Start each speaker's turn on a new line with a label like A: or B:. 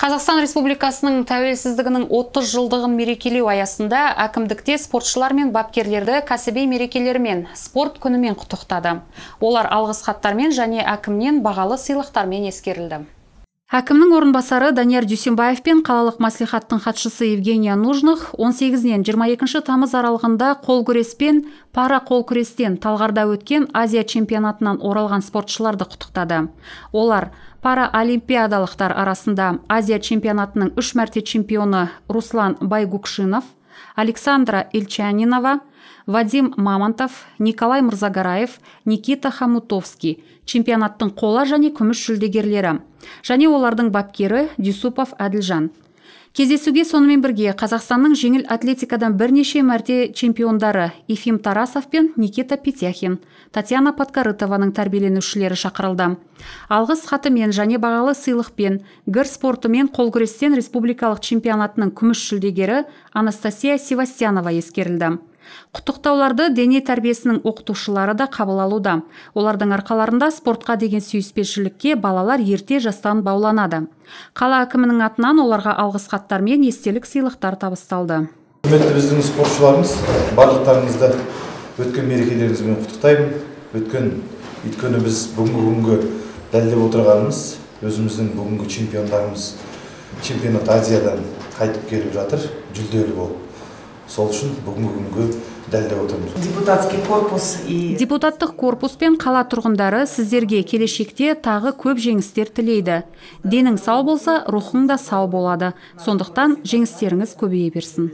A: Қазақстан Республикасының тәуелсіздігінің 30 жылдығын мерекелеу аясында әкімдікте спортшылар мен бапкерлерді кәсіби мерекелермен, спорт күнімен құттықтады. Олар алғыс хаттармен және әкімнен бағалы сыйлықтармен ескерілді. Әкімнің орынбасары Данияр Дүйсенбаев пен қалалық мәслихаттың хатшысы Евгения Нужных 18-нен 22 тамыз аралығында қол күрес пен пара қол күрестен Талғарда өткен Азия чемпионатынан оралған спортшыларды құттықтады. Олар параолимпиадалықтар арасында Азия чемпионатының 3 мәрте чемпионы Руслан Байгукшинов, Александра Ильчанинова, Вадим Мамонтов, Николай Мырзагараев, Никита Хамутовский чемпионаттың қола және күміс жүлдегерлері, және олардың бапкері Дюсупов Әділжан. Кездесуге сонымен бірге Қазақстанның жеңіл атлетикадан бірнеше мәрте чемпиондары Ефим Тарасов пен Никита Петяхин, Татьяна Подкорытованың тәрбиеленушілері шақырылды. Алғыс хатымен және бағалы сыйлықпен гір спорты мен қол күрестен республикалық чемпионатының күміс жүлдегері Анастасия Севастьянова ескерілді. Құттықтауларды дене тәрбиесінің оқытушылары да қабыл алуда. Олардың арқаларында спортқа деген сүйіспеншілікке балалар ерте жастан бауланады. Қала әкімінің атынан оларға алғыс хаттар мен естелік сыйлықтар табысталды.
B: Құрметті біздің спортшыларымыз, барлықтарыңызды өткен мерекелеріңізбен құттықтаймын. Өйткені біз бүгінгі дәлелдеп отырғанымыз, өзіміздің бүгінгі чемпиондарымыз чемпионат Азиядан қайтып келіп жатыр, жүлделі болып. Сол үшін бүгінгі дәлелдеп отырмыз.
A: Депутаттық корпус пен қала тұрғындары сіздерге келешекте тағы көп жеңістер тілейді. Денің сау болса, рухың да сау болады. Сондықтан жеңістеріңіз көбейе берсін.